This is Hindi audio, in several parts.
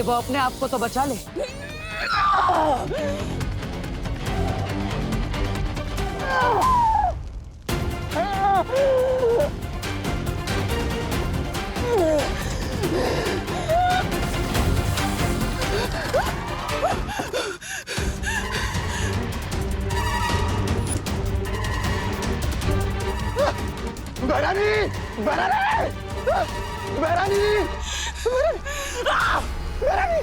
वो अपने आप को तो बचा ले। बहरानी, बहरानी, बहरानी, बहरानी।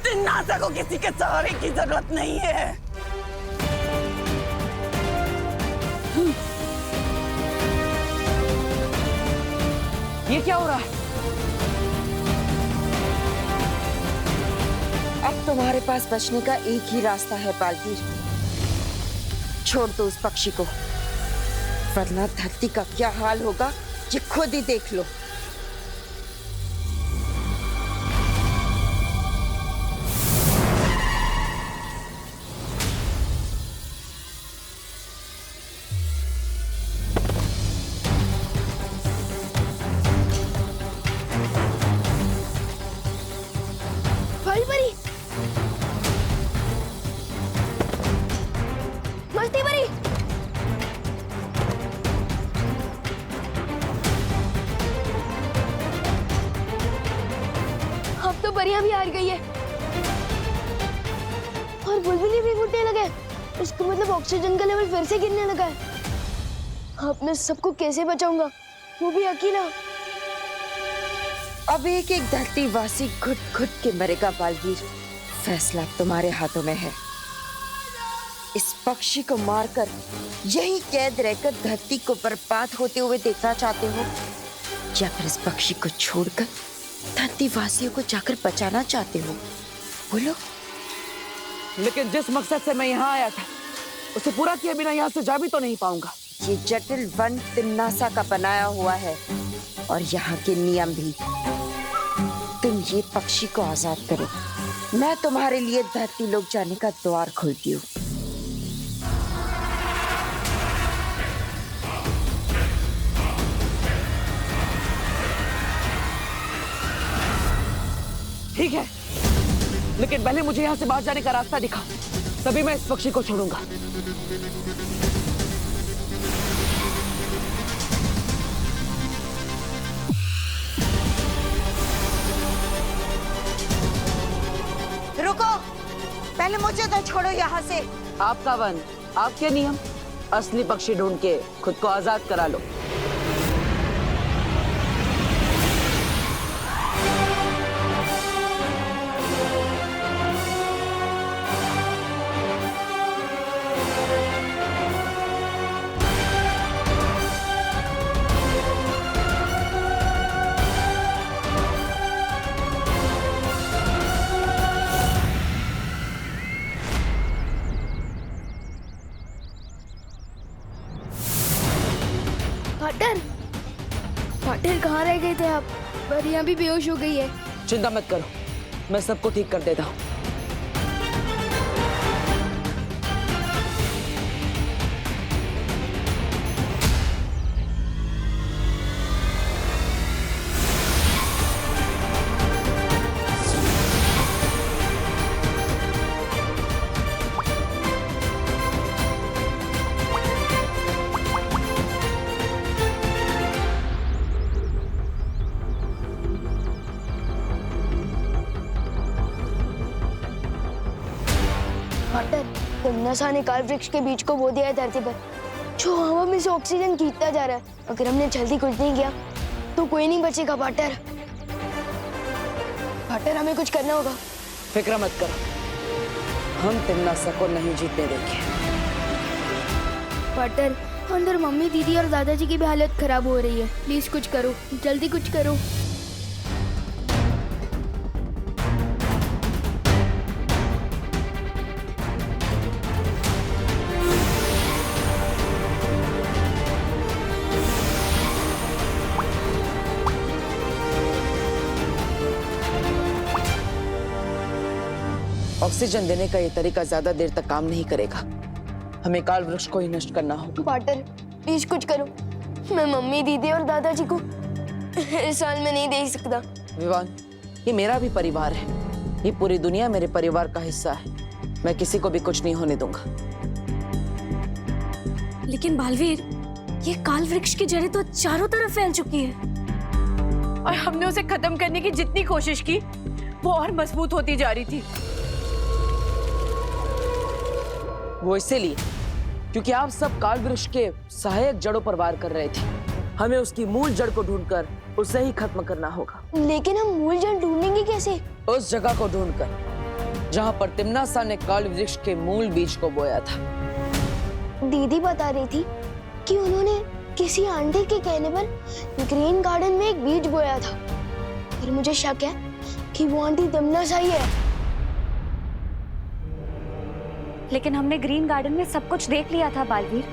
तिन्नासा को किसी के सहारे की जरूरत नहीं है। ये क्या हो रहा है? अब तुम्हारे पास बचने का एक ही रास्ता है बालवीर। छोड़ दो उस पक्षी को, वरना धरती का क्या हाल होगा ये खुद ही देख लो। बड़ी बड़ी मस्ती बड़ी। अब तो परियां भी हार गई है और बुलबुली भी फूटने लगे। इसका मतलब ऑक्सीजन का लेवल फिर से गिरने लगा है। अब मैं सबको कैसे बचाऊंगा, वो भी अकेला। अब एक एक धरतीवासी घुट घुट के मरेगा बालवीर। फैसला तुम्हारे हाथों में है। इस पक्षी को मारकर यही कैद रहकर धरती को बर्बाद होते हुए देखना चाहते हो, या फिर इस पक्षी को छोड़कर धरतीवासियों को जाकर बचाना चाहते हो? बोलो। लेकिन जिस मकसद से मैं यहाँ आया था उसे पूरा किए बिना यहाँ से जा भी तो नहीं पाऊंगा। ये जटिल वन तिन्नासा का बनाया हुआ है और यहाँ के नियम भी। तुम ये पक्षी को आजाद करो, मैं तुम्हारे लिए धरती लोक जाने का द्वार खोलती हूँ। ठीक है, लेकिन पहले मुझे यहाँ से बाहर जाने का रास्ता दिखाओ, तभी मैं इस पक्षी को छोड़ूंगा। रुको, पहले मुझे तो छोड़ो यहाँ से। आपका वन, आपके नियम। असली पक्षी ढूंढ के खुद को आजाद करा लो। पाटर, पाटर कहाँ रह गए थे आप? परियां भी बेहोश हो गई है। चिंता मत करो, मैं सबको ठीक कर देता हूँ। पाटर, तिन्नासा ने काल वृक्ष के बीज को बो दिया है धरती पर, जो हवा में से ऑक्सीजन खींचता जा रहा है। अगर हमने जल्दी कुछ नहीं किया तो कोई नहीं बचेगा पाटर। पाटर, हमें कुछ करना होगा। फिक्र मत करो, हम तिन्नासा को नहीं जीतने देंगे। पाटर, अंदर मम्मी, दीदी और दादाजी की भी हालत खराब हो रही है। प्लीज कुछ करो, जल्दी कुछ करो। ऑक्सीजन देने का ये तरीका ज्यादा देर तक काम नहीं करेगा। हमें काल वृक्ष को ही नष्ट करना होगा। पाटर, प्लीज कुछ करो। मैं मम्मी, दीदी और दादाजी को इस हाल में नहीं देख सकता। विवान, ये मेरा भी परिवार है। ये पूरी दुनिया मेरे परिवार का हिस्सा है। मैं किसी को भी कुछ नहीं होने दूंगा। लेकिन बालवीर, ये काल वृक्ष की जड़ें तो चारों तरफ फैल चुकी है और हमने उसे खत्म करने की जितनी कोशिश की वो और मजबूत होती जा रही थी। वो इसीलिए क्योंकि आप सब काल वृक्ष के सहायक जड़ों पर वार कर रहे थे। हमें उसकी मूल जड़ को ढूंढकर उसे ही खत्म करना होगा। लेकिन हम मूल जड़ ढूंढेंगे कैसे? उस जगह को ढूंढकर जहां पर तिम्नासा ने काल वृक्ष के मूल बीज को बोया था। दीदी बता रही थी कि उन्होंने किसी आंटी के कहने पर ग्रीन गार्डन में एक बीज बोया था। और मुझे शक है कि वो आंटी तिम्नासा ही है। लेकिन हमने ग्रीन गार्डन में सब कुछ देख लिया था बालवीर,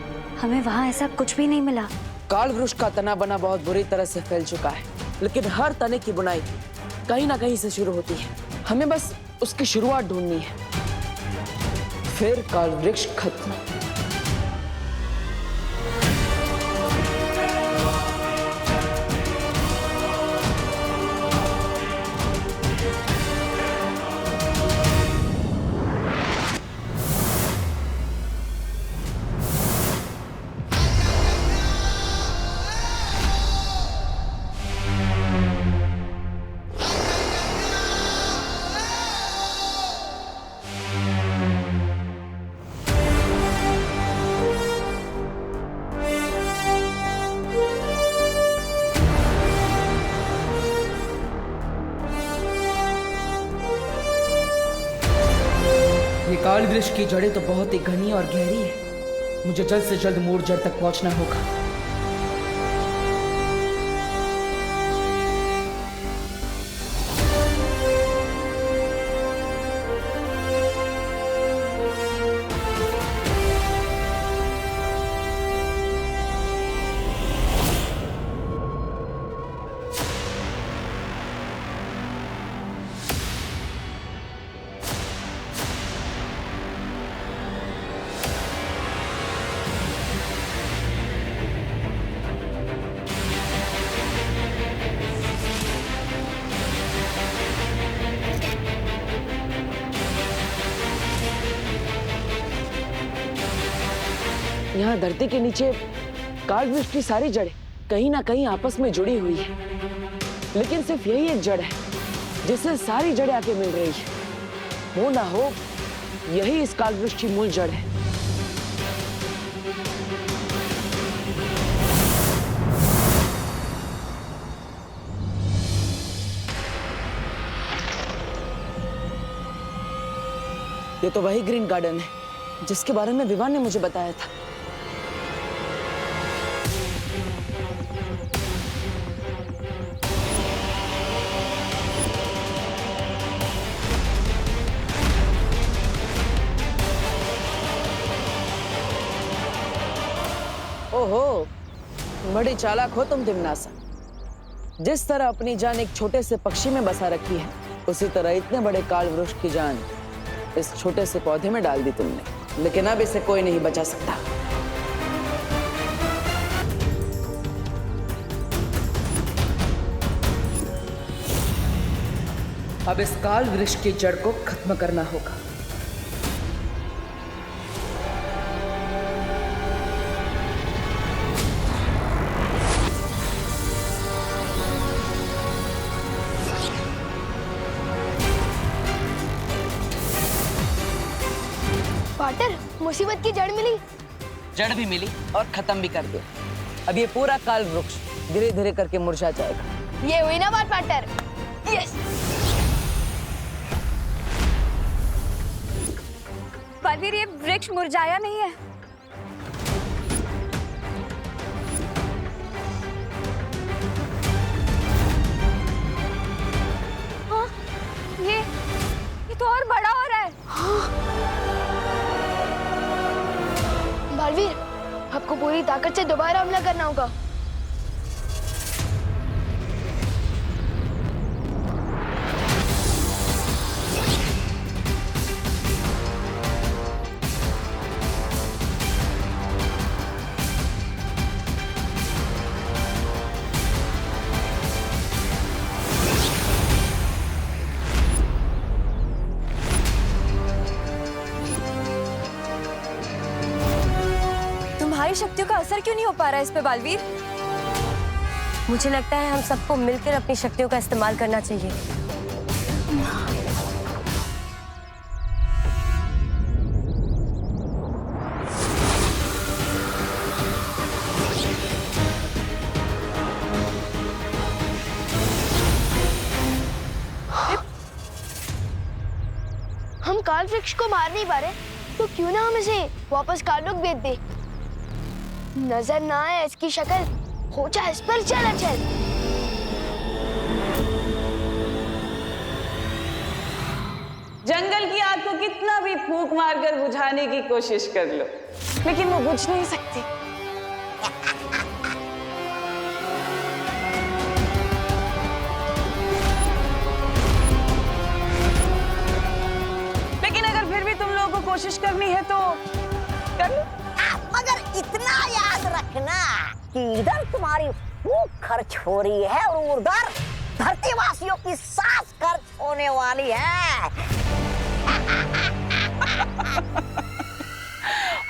हमें वहाँ ऐसा कुछ भी नहीं मिला। काल वृक्ष का तना बना बहुत बुरी तरह से फैल चुका है, लेकिन हर तने की बुनाई कहीं ना कहीं से शुरू होती है। हमें बस उसकी शुरुआत ढूंढनी है, फिर काल वृक्ष खत्म। ये काल वृक्ष की जड़ें तो बहुत ही घनी और गहरी है। मुझे जल्द से जल्द मूल जड़ तक पहुंचना होगा। यहाँ धरती के नीचे काल वृक्ष की सारी जड़ें कहीं ना कहीं आपस में जुड़ी हुई है, लेकिन सिर्फ यही एक जड़ है जिससे सारी जड़ें आके मिल रही है। हो ना हो यही इस काल वृक्ष की मूल जड़ है। ये तो वही ग्रीन गार्डन है जिसके बारे में विवान ने मुझे बताया था। ओहो, बड़ी चालाक हो तुम तिम्नासा। जिस तरह अपनी जान एक छोटे से पक्षी में बसा रखी है, उसी तरह इतने बड़े काल वृक्ष की जान इस छोटे से पौधे में डाल दी तुमने। लेकिन अब इसे कोई नहीं बचा सकता। अब इस काल वृक्ष की जड़ को खत्म करना होगा। पार्टनर, मुसीबत की जड़ मिली। जड़ भी मिली और खत्म भी कर दिया। अब ये पूरा काल वृक्ष धीरे धीरे करके मुरझा जाएगा। ये हुई ना बात पार्टनर। यस। बालवीर, ये वृक्ष मुरझाया नहीं है। हाँ, ये तो और बड़ा हो रहा है। बालवीर, आपको पूरी ताकत से दोबारा हमला करना होगा। हमारी शक्तियों का असर क्यों नहीं हो पा रहा है इस पे बालवीर? मुझे लगता है हम सबको मिलकर अपनी शक्तियों का इस्तेमाल करना चाहिए। हम काल वृक्ष को मार नहीं पा रहे, तो क्यों ना हम इसे वापस काललोक भेज दे। नजर ना आए इसकी शक्ल, हो जाए इस पर चल। जंगल की आग को कितना भी फूंक मारकर बुझाने की कोशिश कर लो, लेकिन वो बुझ नहीं सकती। लेकिन अगर फिर भी तुम लोगों को कोशिश करनी है तो कर लो। मगर इतना याद रखना कि इधर तुम्हारी फूंक खर्च हो रही है और उधर धरतीवासियों की सांस खर्च होने वाली है।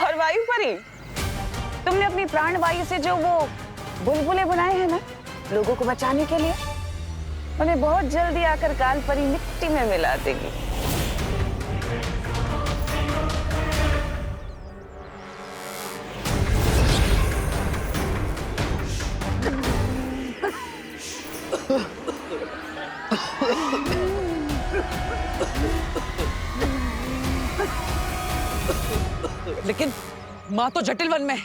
और वायु परी, तुमने अपनी प्राण वायु से जो वो बुलबुले बनाए हैं ना लोगों को बचाने के लिए, उन्हें बहुत जल्दी आकर काल परी मिट्टी में मिला देगी। लेकिन माँ तो जटिल वन में है।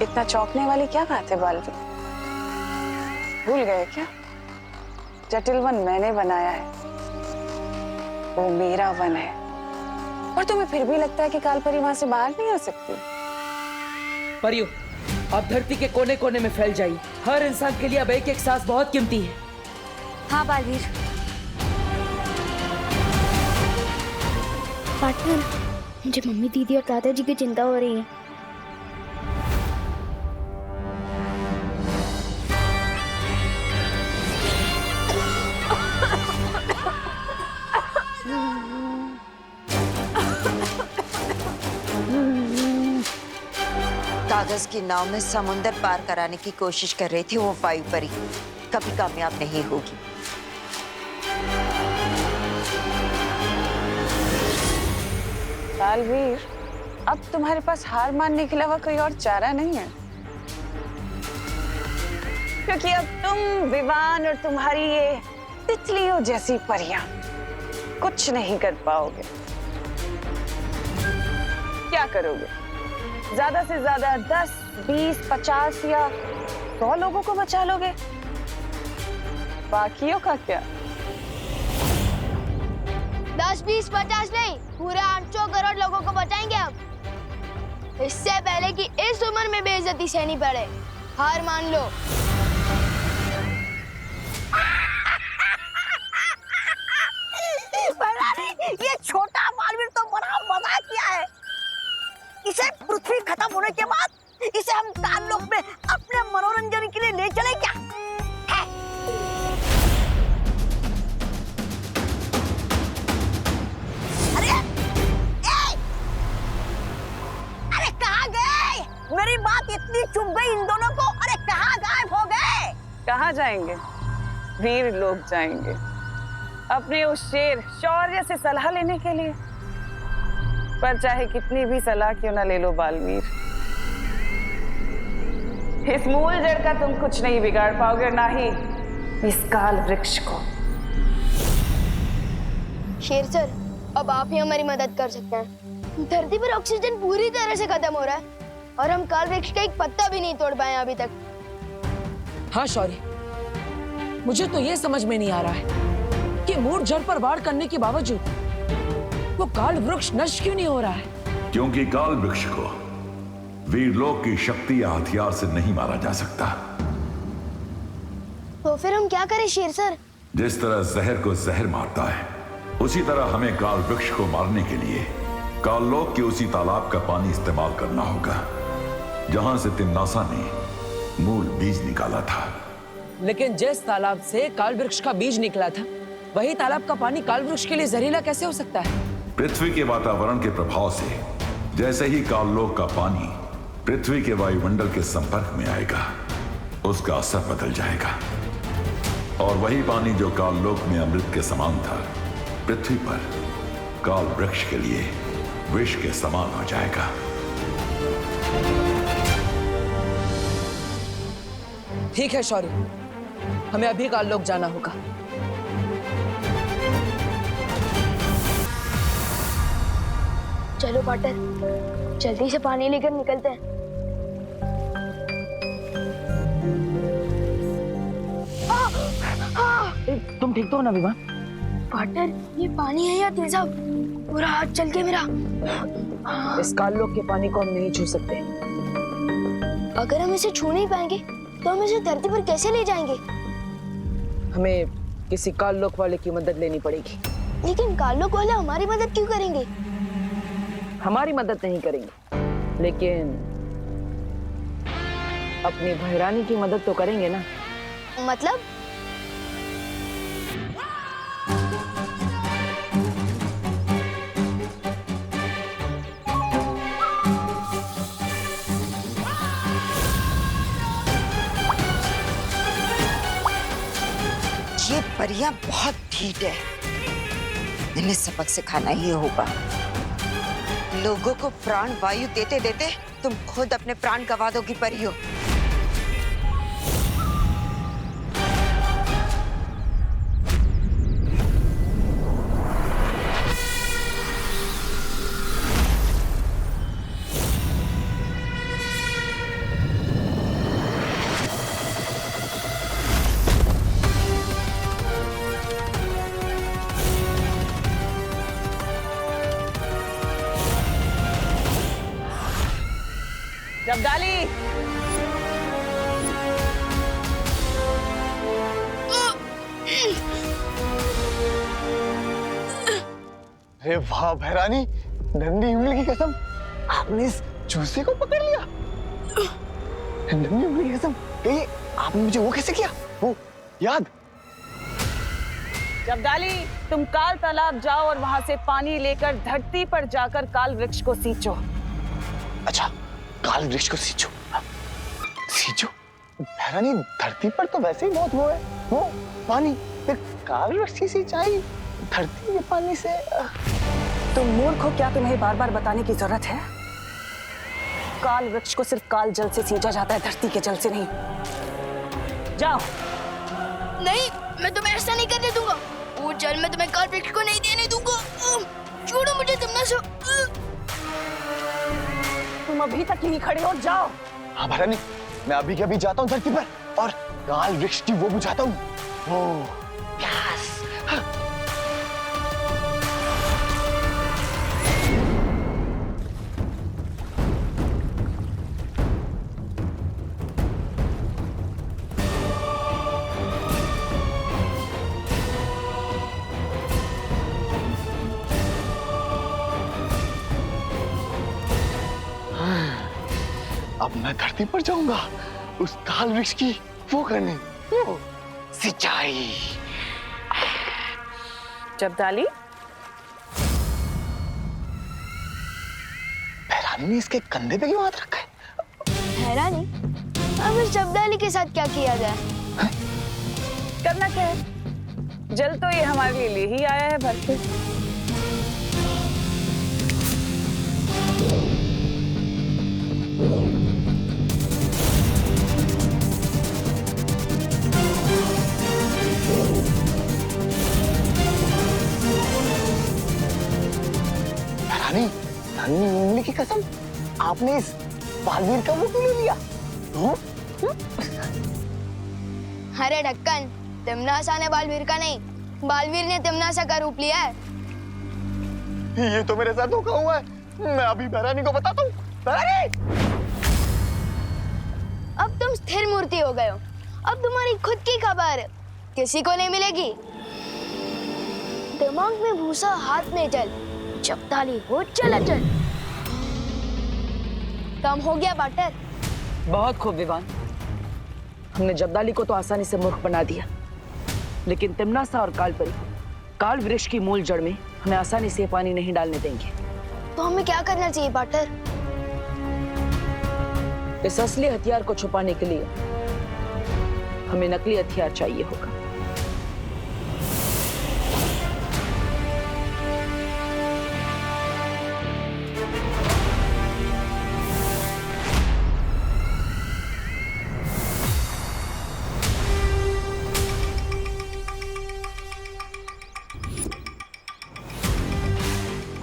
इतना चौंकने वाली क्या बात है बालवीर? भूल गए क्या? जटिल वन मैंने बनाया है, वो मेरा वन है। और तुम्हें फिर भी लगता है कि कालपरी वहां से बाहर नहीं आ सकती? परियो, आप धरती के कोने कोने में फैल जाइए। हर इंसान के लिए अब एक एक सांस बहुत कीमती है। हाँ बालवीर। पार्टनर, मुझे मम्मी, दीदी और दादाजी की चिंता हो रही है। कागज की नाव में समुंदर पार कराने की कोशिश कर रही थी वो वायु परी, कभी कामयाब नहीं होगी। बालवीर, अब तुम्हारे पास हार मानने के अलावा कोई और चारा नहीं है, क्योंकि अब तुम, विवान और तुम्हारी ये तितलियों जैसी परियां कुछ नहीं कर पाओगे। क्या करोगे? ज्यादा से ज्यादा 10, 20, 50 या 100 लोगों को बचा लोगे। बाकियों का क्या? 10, 20, 50 नहीं, पूरे 800 करोड़ लोगों को बचाएंगे हम। इससे पहले कि इस उम्र में बेइज्जती सहनी पड़े, हार मान लो। ये छोटा बालवीर तो बड़ा मजाक किया है। इसे पृथ्वी खत्म होने के बाद इसे हम काललोक में अपने मनोरंजन के लिए ले चले क्या? अरे कहाँ गए? मेरी बात इतनी चुभ गई इन दोनों को। अरे कहाँ गायब हो गए? कहाँ जाएंगे? वीर लोग जाएंगे अपने उस शेर शौर्य से सलाह लेने के लिए। पर चाहे कितनी भी सलाह क्यों ना ले लो बालवीर, इस मूल जड़ का तुम कुछ नहीं बिगाड़ पाओगे, ना ही इस काल वृक्ष को। शेर सर, अब आप ही हमारी मदद कर सकते हैं। धरती पर ऑक्सीजन पूरी तरह से खत्म हो रहा है और हम काल वृक्ष का एक पत्ता भी नहीं तोड़ पाए अभी तक। हाँ शौर्य, मुझे तो ये समझ में नहीं आ रहा है कि मूल जड़ पर वार करने के बावजूद वो काल वृक्ष नष्ट क्यों नहीं हो रहा है? क्योंकि काल वृक्ष को वीरलोक की शक्ति या हथियार से नहीं मारा जा सकता। तो फिर हम क्या करें शेर सर? जिस तरह जहर को जहर मारता है, उसी तरह हमें काल वृक्ष को मारने के लिए काललोक के उसी तालाब का पानी इस्तेमाल करना होगा जहां से तिम्नासा ने मूल बीज निकाला था। लेकिन जिस तालाब से काल वृक्ष का बीज निकला था, वही तालाब का पानी काल वृक्ष के लिए जहरीला कैसे हो सकता है? पृथ्वी के वातावरण के प्रभाव से जैसे ही काललोक का पानी पृथ्वी के वायुमंडल के संपर्क में आएगा, उसका असर बदल जाएगा और वही पानी जो काललोक में अमृत के समान था, पृथ्वी पर काल वृक्ष के लिए विष के समान हो जाएगा। ठीक है शौर्य, हमें अभी काललोक जाना होगा। चलो पाटर, जल्दी से पानी लेकर निकलते हैं। तुम ठीक तो हो ना विवान? पाटर, ये पानी है या तेजाब? पूरा हाथ चल के मेरा। इस काललोक के पानी को हम नहीं छू सकते। अगर हम इसे छू नहीं पाएंगे तो हम इसे धरती पर कैसे ले जाएंगे? हमें किसी काललोक वाले की मदद लेनी पड़ेगी। लेकिन काललोक वाले हमारी मदद क्यों करेंगे? हमारी मदद नहीं करेंगे, लेकिन अपनी भैरानी की मदद तो करेंगे ना। मतलब? ये परियां बहुत ढीठ है, इन्हें सबक सिखाना ही होगा। लोगों को प्राण वायु देते देते तुम खुद अपने प्राण गंवा दोगी परियों। जबदाली, अरे वाह भैरानी, नंदी उंगली की कसम, आपने इस चूसे को पकड़ लिया। नंदी उंगली की कसम, कहिए आपने मुझे वो कैसे किया? वो याद? जबदाली, तुम काल तालाब जाओ और वहां से पानी लेकर धरती पर जाकर काल वृक्ष को सींचो। अच्छा, काल वृक्ष को सींचो। सींचो? भैरानी, धरती पर तो वैसे ही बहुत वो है, वो पानी, फिर काल वृक्ष की सिंचाई धरती के पानी से। तुम मूर्ख हो क्या? तुम्हें बार बार बताने की जरूरत है? काल वृक्ष को सिर्फ काल जल से सींचा जाता है, धरती के जल से नहीं। जाओ। नहीं, मैं तुम्हें ऐसा नहीं करने दूंगा। वो जल मैं तुम्हें काल वृक्ष को नहीं देने दूंगा। छोड़ो मुझे, तुम ना तुम अभी तक यहीं खड़े हो, जाओ। हाँ भैरानी, मैं अभी के अभी जाता हूँ धरती पर और काल वृक्ष की वो बुझाता हूँ। ओ, यस। अब मैं धरती पर जाऊंगा उस काल वृक्ष की वो करने, वो सिंचाई। जबदाली, भैरानी ने इसके कंधे पे क्यों हाथ रखा है? हैरानी, अब इस जबदाली के साथ क्या किया जाए? करना क्या है? जल तो ये हमारे लिए ले ही आया है भर के। भैरानी, नन्ही उंगली की कसम, आपने इस बालवीर का मुंह क्यों ले लिया? अरे ढक्कन, तिमनासा ने बालवीर का नहीं, बालवीर ने तिमनासा का रूप लिया है। ये तो मेरे साथ धोखा हुआ है। मैं अभी भैरानी को बताता हूँ। भैरानी! अब तुम स्थिर मूर्ति हो गए हो। अब तुम्हारी खुद की खबर किसी को नहीं मिलेगी। दिमाग में भूसा, हाथ में जल, जबदाली हो चल। काम हो गया पाटर। बहुत खूब विवान, हमने जबदाली को तो आसानी से मूर्ख बना दिया, लेकिन तिमनासा और कालपरी काल वृक्ष की मूल जड़ में हमें आसानी से पानी नहीं डालने देंगे। तो हमें क्या करना चाहिए पार्टनर? इस असली हथियार को छुपाने के लिए हमें नकली हथियार चाहिए होगा।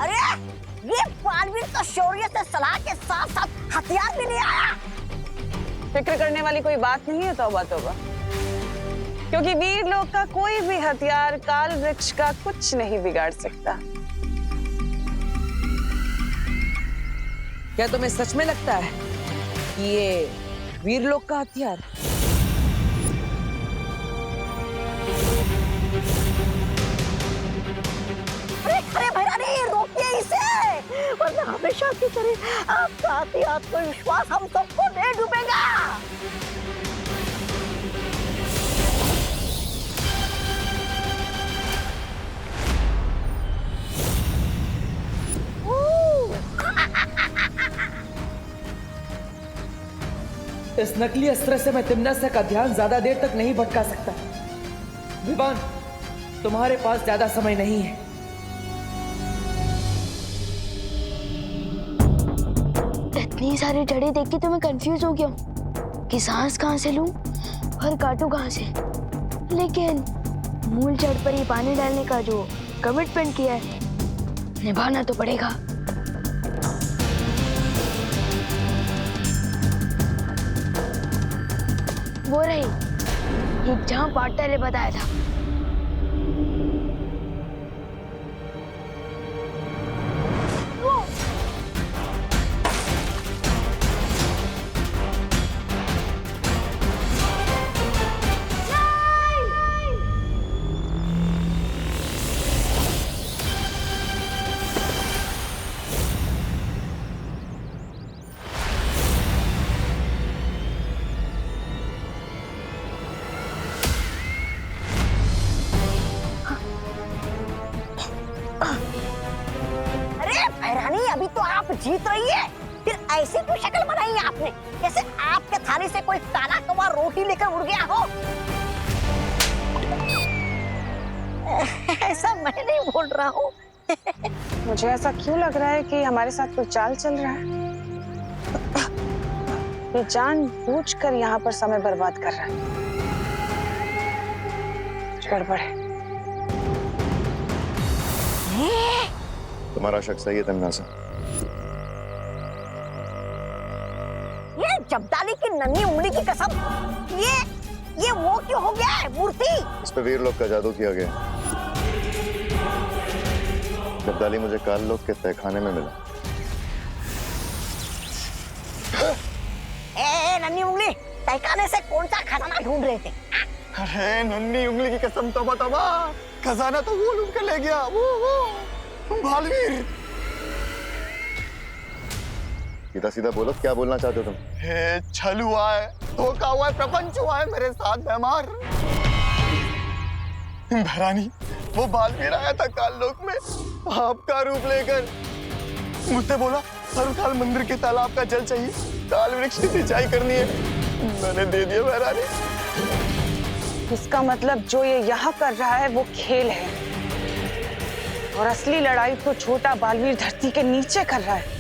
अरे ये बालवीर तो शौर्य से सलाह के साथ साथ हथियार भी नहीं आया। फिक्र करने वाली कोई बात नहीं है तौबा तौबा, क्योंकि वीर लोग का कोई भी हथियार काल वृक्ष का कुछ नहीं बिगाड़ सकता। क्या तुम्हें सच में लगता है कि ये वीर लोग का हथियार? अरे अरे भैरानी, रोकिए इसे, वरना हमेशा की तरह आपका आत्मविश्वास हम सबको दे डूबेगा। इस नकली अस्त्र से मैं तिम्नासा का ध्यान ज्यादा देर तक नहीं भटका सकता। विवान, तुम्हारे पास ज्यादा समय नहीं है। इतनी सारी जड़ें देख के तो मैं कंफ्यूज हो गया हूँ कि सांस कहाँ से लूं और काटूं कहाँ से। लेकिन मूल जड़ पर ही पानी डालने का जो कमिटमेंट किया है, निभाना तो पड़ेगा। वो रही ये जहाँ पार्टनर ने बताया था। अभी तो आप जीत रही है, फिर ऐसी क्यों शक्ल बनाई है आपने, जैसे आपके थाली से कोई काला कौवा रोटी लेकर उड़ गया हो। ऐसा मैं नहीं बोल रहा हूँ। मुझे ऐसा क्यों लग रहा है कि हमारे साथ कोई चाल चल रहा है? ये जानबूझकर यहाँ पर समय बर्बाद कर रहा है। गड़बड़ है। तुम्हारा शक सही है तिम्नासा। ये जब्दाली की नन्ही उंगली की कसम, ये वो क्यों हो गया है मूर्ति? इस पे वीर लोग का जादू किया गया। जब्दाली मुझे काल लोग के तहखाने में मिला। नन्ही उंगली, तहखाने से कौन सा खजाना ढूंढ रहे थे? अरे नन्ही उंगली की कसम, तौबा तौबा, खजाना तो वो लूट के ले गया, वो बालवीर। सीधा सीधा बोलो, क्या बोलना चाहते हो तुम? छल हुआ है, धोखा हुआ है, प्रपंच हुआ है मेरे साथ बेमार। भरानी, वो बालवीर आया था काल लोक में आपका रूप लेकर, मुझसे बोला हर साल मंदिर के तालाब का जल चाहिए, काल वृक्ष की सिंचाई करनी है। मैंने दे दिया भरानी। इसका मतलब जो ये यहाँ कर रहा है वो खेल है, और असली लड़ाई तो छोटा बालवीर धरती के नीचे कर रहा है।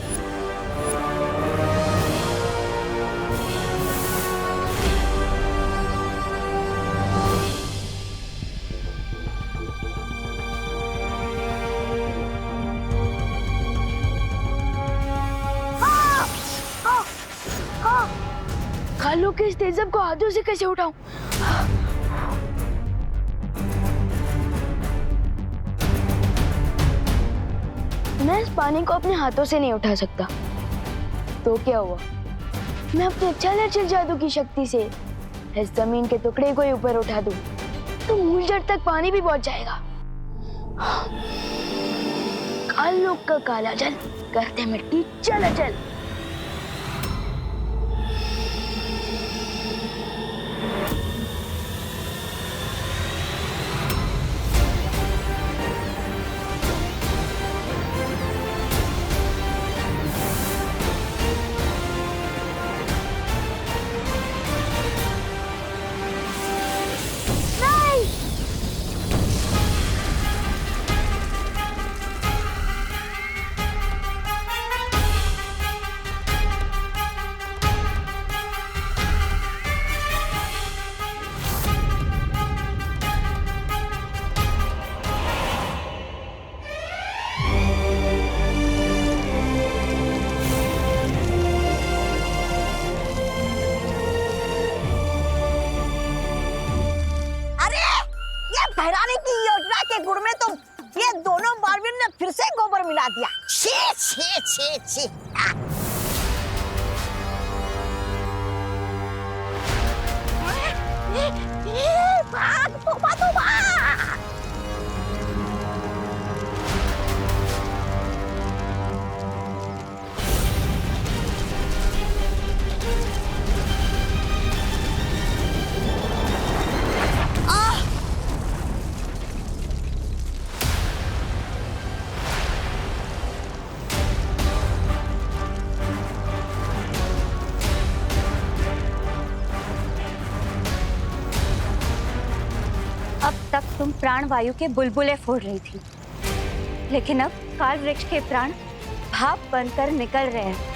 कालों के इस तेजब को हाथों से कैसे उठाऊं? मैं इस पानी को अपने हाथों से नहीं उठा सकता, तो क्या हुआ? मैं अपने चल जादू की शक्ति से इस जमीन के टुकड़े को ही ऊपर उठा दूं, तो मूल जड़ तक पानी भी पहुंच जाएगा। काल लोक का काला जल करते मिट्टी चल चल। की योजना के गुड़ में तो ये दोनों बालवीर ने फिर से गोबर मिला दिया। छी छी छी छी। भाग तोबा तोबा। अब तक तुम प्राण वायु के बुलबुले फोड़ रही थी, लेकिन अब काल वृक्ष के प्राण भाप बनकर निकल रहे हैं।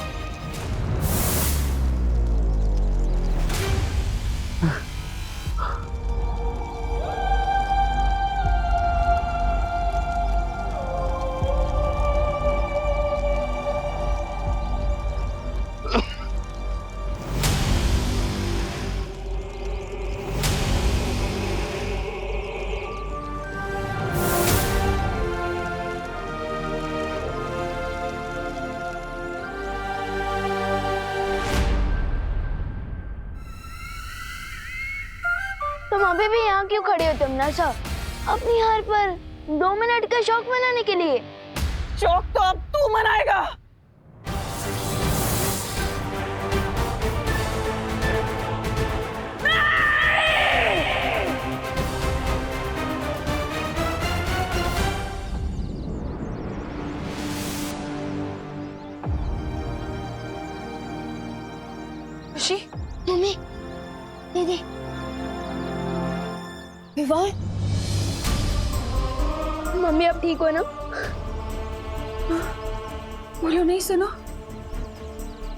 तुम अभी भी यहाँ क्यों खड़े हो तमन्ना? अपनी हार पर 2 मिनट का शौक मनाने के लिए? शौक तो अब तू मनाएगा। खुशी, मम्मी, दीदी, विवाह, मम्मी अब ठीक हो ना? बोलो नहीं सुनो,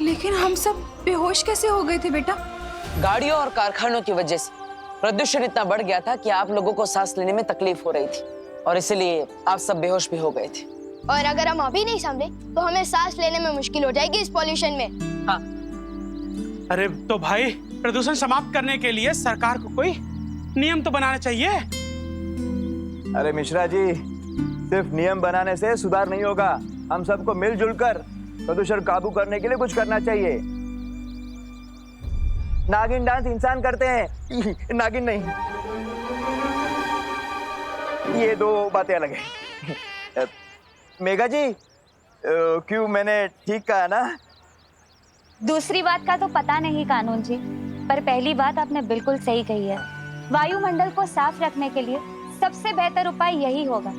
लेकिन हम सब बेहोश कैसे हो गए थे बेटा? गाड़ियों और कारखानों की वजह से प्रदूषण इतना बढ़ गया था कि आप लोगों को सांस लेने में तकलीफ हो रही थी और इसलिए आप सब बेहोश भी हो गए थे। और अगर हम अभी नहीं संभले तो हमें सांस लेने में मुश्किल हो जाएगी इस पॉल्यूशन में। हाँ। अरे तो भाई, प्रदूषण समाप्त करने के लिए सरकार को कोई नियम तो बनाना चाहिए। अरे मिश्रा जी, सिर्फ नियम बनाने से सुधार नहीं होगा। हम सबको मिलजुल कर प्रदूषण काबू करने के लिए कुछ करना चाहिए। नागिन डांस इंसान करते हैं, नागिन नहीं। ये 2 बातें अलग हैं। मेघा जी, क्यों मैंने ठीक कहा ना? दूसरी बात का तो पता नहीं कानून जी, पर पहली बात आपने बिल्कुल सही कही है। वायुमंडल को साफ रखने के लिए सबसे बेहतर उपाय यही होगा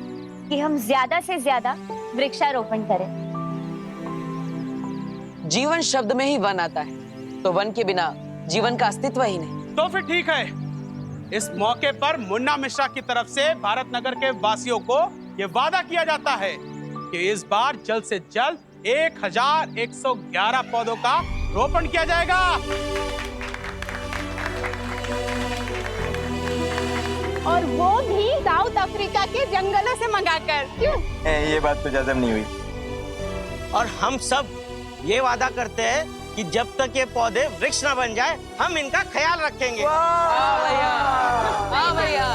कि हम ज्यादा से ज्यादा वृक्षारोपण करें। जीवन शब्द में ही वन आता है, तो वन के बिना जीवन का अस्तित्व ही नहीं। तो फिर ठीक है, इस मौके पर मुन्ना मिश्रा की तरफ से भारत नगर के वासियों को ये वादा किया जाता है कि इस बार जल्द से जल्द 1111 पौधों का रोपण किया जाएगा। और वो भी साउथ अफ्रीका के जंगलों से मंगाकर। क्यों? ये बात तो जज़म नहीं हुई। और हम सब ये वादा करते हैं कि जब तक ये पौधे वृक्ष ना बन जाए, हम इनका ख्याल रखेंगे। वाह भैया, वाह भैया।